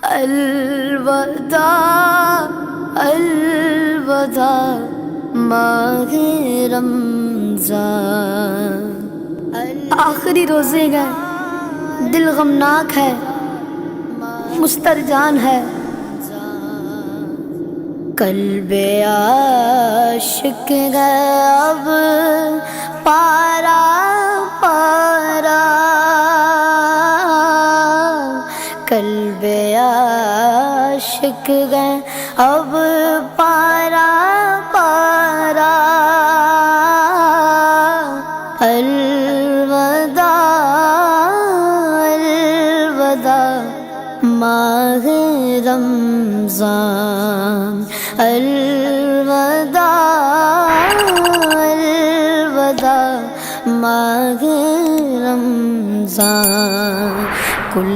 अलवदा अलवदा माहे रमज़ान। आखिरी रोज़े गए, दिल गमनाक है, मुस्तरजान है। कल्बे आशिक गए अब पारा पारा, कल्बे आशिक गए अब पारा पारा। अलवदा अलवदा माहे रमज़ान। अलवदा अलवदा माहे रमज़ान। कुल